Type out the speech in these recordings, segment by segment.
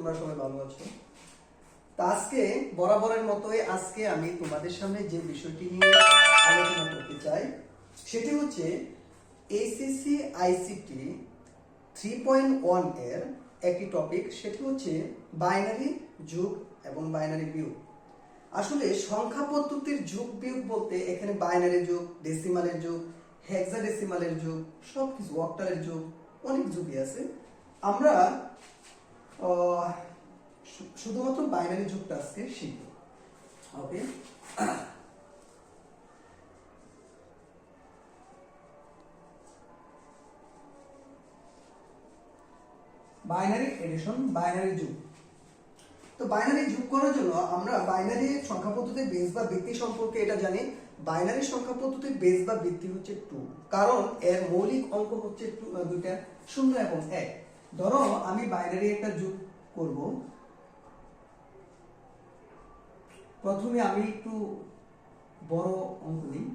তোমরা সবাই ভালো আছো। তো আজকে বরাবরের মতোই আজকে আমি তোমাদের সামনে যে বিষয়টি নিয়ে আলোচনা করতে চাই সেটি হচ্ছে এইচএসসি আইসিটি 3.1 এর একটি টপিক, সেটি হচ্ছে বাইনারি যোগ এবং বাইনারি বিয়োগ। আসলে সংখ্যা পদ্ধতির যোগ বিয়োগ বলতে এখানে বাইনারি যোগ, ডেসিমালের যোগ, হেক্সাডেসিমালের যোগ, সবকিছু অক্টালের যোগ, অনেক যোগই আছে। আমরা শুধুমাত্র বাইনারি যোগটা আজকে শিখব। ওকে, বাইনারি এডিশন, বাইনারি যোগ। তো বাইনারি যোগ করার জন্য আমরা বাইনারি সংখ্যা পদ্ধতির বেস বা ভিত্তি সম্পর্কে এটা জানি। বাইনারি সংখ্যা পদ্ধতির বেস বা ভিত্তি হচ্ছে 2, কারণ এর মৌলিক অঙ্ক হচ্ছে দুইটা, 0 এবং 1। ধরো আমি বাইনারি একটা যোগ করব। প্রথমে আমি একটু বড় অঙ্ক নিই।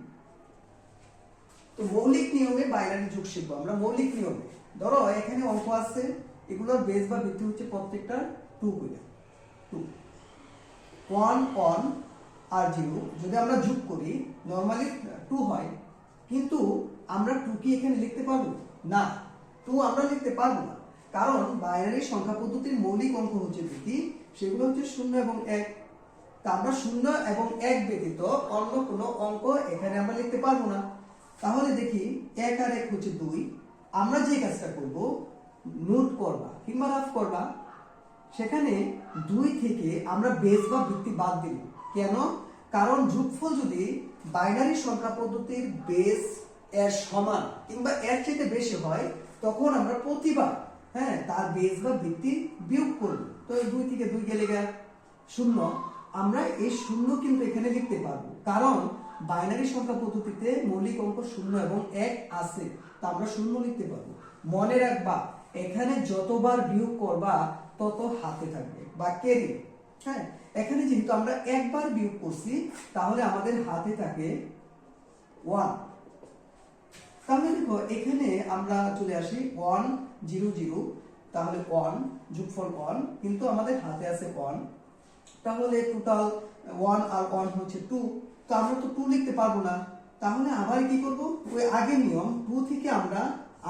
তো মৌলিক নিয়মে বাইনারি যোগ শিখবো আমরা। মৌলিক নিয়মে ধরো এখানে অঙ্ক আছে, এগুলোর বেস বা ভিত্তি হচ্ছে প্রত্যেকটা 2 করে। 2 1 1 আর 0 যদি আমরা যোগ করি নরমালি 2 হয়, কিন্তু আমরা 2 কি এখানে লিখতে পারবো না। 2 আমরা লিখতে পারবো না, কারণ বাইনারি সংখ্যা পদ্ধতির মৌলিক অঙ্ক হচ্ছে দুটি, সেগুলো হচ্ছে 0 এবং 1। তা আমরা 0 এবং 1 ব্যতীত অন্য কোনো অঙ্ক এখানে আমরা লিখতে পারবো না। তাহলে দেখি 1 আর 1 হচ্ছে 2। আমরা যে কাজটা করব, নোট করবা কিংবা রাফ করবা, সেখানে 2 থেকে আমরা বেস বা ভিত্তি বাদ দিব। কেন? কারণ যোগফল যদি বাইনারি সংখ্যা পদ্ধতির বেস এর সমান কিংবা এর চেয়ে বেশি হয়, তখন আমরা প্রতিবার তার বেস বা ভিত্তি বিয়োগ করব। তো 2 থেকে 2 গেলে 0, আমরা এই 0 কিন্তু এখানে লিখতে পারবো, কারণ বাইনারি সংখ্যা পদ্ধতিতে মৌলিক অঙ্ক 0 এবং 1 আছে, তা আমরা 0 লিখতে পারবো। মনে রাখবা, এখানে যতবার বিয়োগ করবা তত হাতে থাকবে বা ক্যারি। এখানে যেহেতু আমরা একবার বিয়োগ করছি, তাহলে আমাদের হাতে থাকে 1। তাহলে দেখো এখানে আমরা চলে আসি 1 0 0, তাহলে 1 যোগফল 1, কিন্তু আমাদের হাতে আছে 1। তাহলে টোটাল 1 আর 1 হচ্ছে 2। তো আমরা তো 2 লিখতে পারবো না, তাহলে আবার কি করব, ওই আগের নিয়ম 2 থেকে আমরা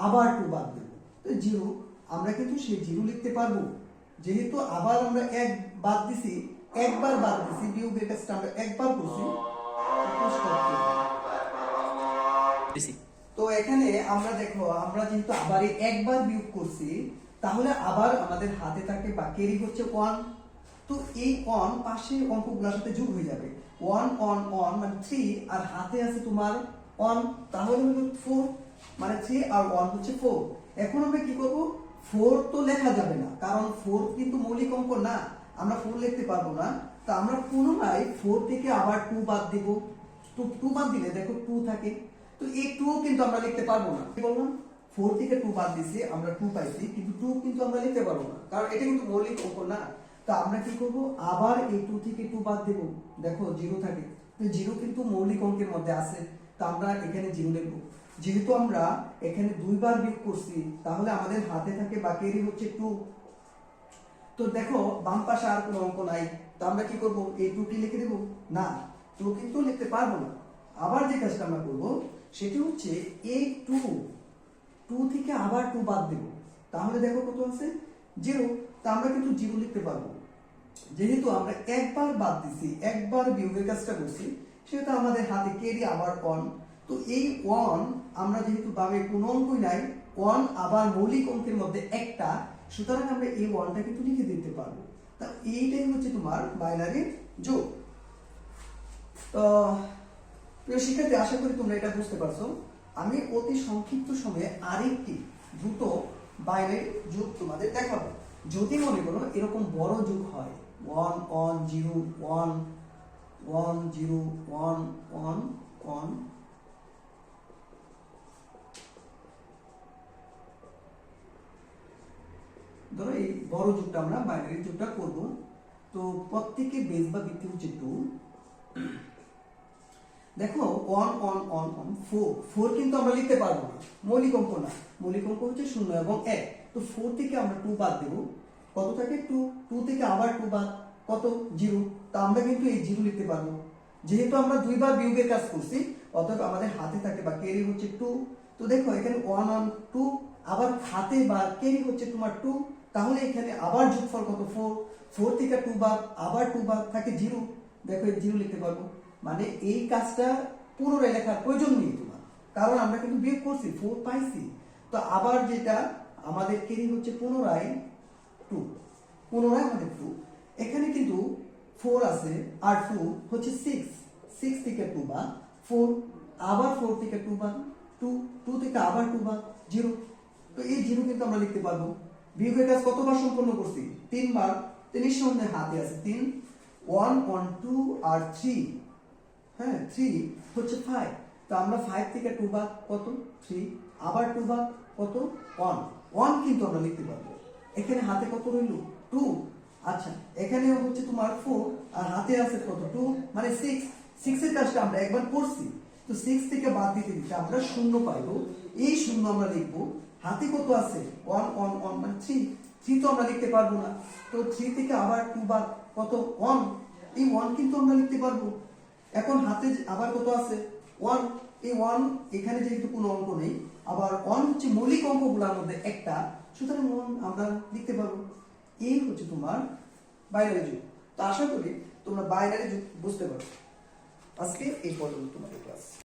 আবার 2 বাদ দেব। তো 0, আমরা কিন্তু সেই 0 লিখতে পারবো, যেহেতু আবার আমরা 1 বাদ দিছি, একবার বাদ দিছি, বিয়োগের কাজটা আমরা একবার করছি। তো এখানে আমরা দেখো, আমরা যেহেতু আবার একবার বিয়োগ করছি, তাহলে আবার আমাদের হাতে থাকে বা ক্যারি হচ্ছে 1। তো এই 1 পাশের অঙ্কগুলোর সাথে যোগ হয়ে যাবে। 1 1 1 মানে 3, আর হাতে আছে তোমার 1, তাহলে হলো 4, মানে 3 আর 1 হচ্ছে 4। এখন আমরা কি করব, 4 তো লেখা যাবে না, কারণ 4 কিন্তু মৌলিক অঙ্ক না, আমরা 4 লিখতে পারবো না। তো আমরা পুনরায় 4 থেকে আবার 2 বাদ দেব। তো 2 বাদ দিলে দেখো 2 থাকে। তো এই 2 কিন্তু আমরা লিখতে পারবো না। কি বললাম, 4 থেকে 2 বাদ দিছি, আমরা 2 পাইছি, কিন্তু 2 কিন্তু আমরা লিখতে পারবো না, কারণ এটা কিন্তু মৌলিক অঙ্ক না। তো আমরা কি করব, আবার এই 2 থেকে 2 বাদ দেব। দেখো 0 থাকে, তো 0 কিন্তু মৌলিক অঙ্কের মধ্যে আছে, তো আমরা এখানে 0 লিখব। যেহেতু আমরা এখানে 2 বার বিয়োগ করছি, তাহলে আমাদের হাতে থাকে বা ক্যারি হচ্ছে 2। তো দেখো বাম পাশে আর কোনো অঙ্ক নাই, তো আমরা কি করব, এই 2 টি লিখে দেব না, 2 কিন্তু লিখতে পারবো না। আবার যে কাজটা আমরা করব সেটি হচ্ছে এই 2 থেকে আবার 2 বাদ দেব। তাহলে দেখো কত আছে, 0। তা আমরা কিন্তু 0 লিখতে পারবো, যেহেতু আমরা একবার বাদ দিছি, একবার বিয়োগের কাজটা করছি, সেটা আমাদের হাতে ক্যারি আবার 1। তো এই 1 আমরা যেহেতু বামে কোনো অঙ্কই নাই, 1 আবার মৌলিক অঙ্কের মধ্যে একটা, সুতরাং আমরা এই 1টা কিন্তু লিখে দিতে পারবো। তা এইটাই হচ্ছে তোমার বাইনারি যোগ। তো প্রিয় শিক্ষার্থী, আশা করি তোমরা এটা বুঝতে পারছো। আমি অতি সংক্ষিপ্ত সময়ে আরেকটি দ্রুত বাইনারি যোগ তোমাদের দেখাবো। যদি মনে করো এরকম বড় যোগ হয়, 1 1 0 1 1 0 1 1 1, ধরো এই বড় যোগটা আমরা বাইনারি যোগটা করব। তো প্রত্যেকের বেস বা ভিত্তি হচ্ছে 2। দেখো 1 1 1 1 4, 4 কিন্তু আমরা লিখতে পারবো না, মৌলিক অঙ্ক না। মৌলিক অঙ্ক হচ্ছে 0 এবং 1। তো 4 থেকে আমরা 2 বাদ দেব। কত থাকে 2, 2 থেকে আবার 2 বাদ কত 0, তো আমরা কিন্তু এই 0 লিখতে পারবো। যেহেতু আমরা দুইবার বিয়োগের কাজ করছি, অতএব আমাদের হাতে থাকে বা ক্যারি হচ্ছে 2। তো দেখো এখানে 1 1 2, আবার হাতে বা ক্যারি হচ্ছে তোমার 2, তাহলে এখানে আবার যোগফল কত 4, 4 থেকে 2 বাদ আবার 2 বাদ থাকে 0, দেখো এই 0 লিখতে পারবো। মানে এই কাজটা পুনরায় লেখার প্রয়োজন নেই তোমার, কারণ আমরা কিন্তু বিয়োগ করছি 4 পাইছি। তো আবার যেটা আমাদের ক্যারি হচ্ছে পুনরায় 2, পুনরায় আমাদের 2, এখানে কিন্তু 4 আছে আর 2 হচ্ছে 6, 6 থেকে 2 বাদ 4, আবার 4 থেকে 2 বাদ 2, 2 থেকে আবার 2 বাদ 0, তো এই 0 কিন্তু আমরা লিখতে পারবো। বিয়োগের কাজ কতবার সম্পন্ন করছি 3 বার, তো নিঃসন্দেহে হাতে আছে 3, 1 1 2 আর 3, হ্যাঁ 3 হচ্ছে 5, তো আমরা 5 থেকে 2 বাদ কত 3, আবার 2 বাদ কত 1, 1 কিন্তু আমরা লিখতে পারবো। এখানে হাতে কত রইল 2, আচ্ছা এখানে হচ্ছে তোমার 4 আর হাতে আছে কত 2, মানে 6, 6 এর কাজটা আমরা একবার করছি, তো 6 থেকে বাদ দিতে দিতে আমরা শূন্য পাইবো, এই শূন্য আমরা লিখবো। হাতে কত আছে 1 1 1 মানে 3, 3 তো আমরা লিখতে পারবো না, তো 3 থেকে আবার 2 বাদ কত 1, এই 1 কিন্তু আমরা লিখতে পারবো। এখন হাতে আবার কত আছে 1, এই 1 এখানে যেহেতু কোনো অঙ্ক নেই, আবার 1 হচ্ছে মৌলিক অঙ্কগুলোর মধ্যে একটা, সুতরাং 1 আমরা লিখতে পারবো। এই হচ্ছে তোমার বাইনারি যোগ। তো আশা করি তোমরা বাইনারি যোগ বুঝতে পারো। আজকে এই পর্যন্ত তোমাদের ক্লাস।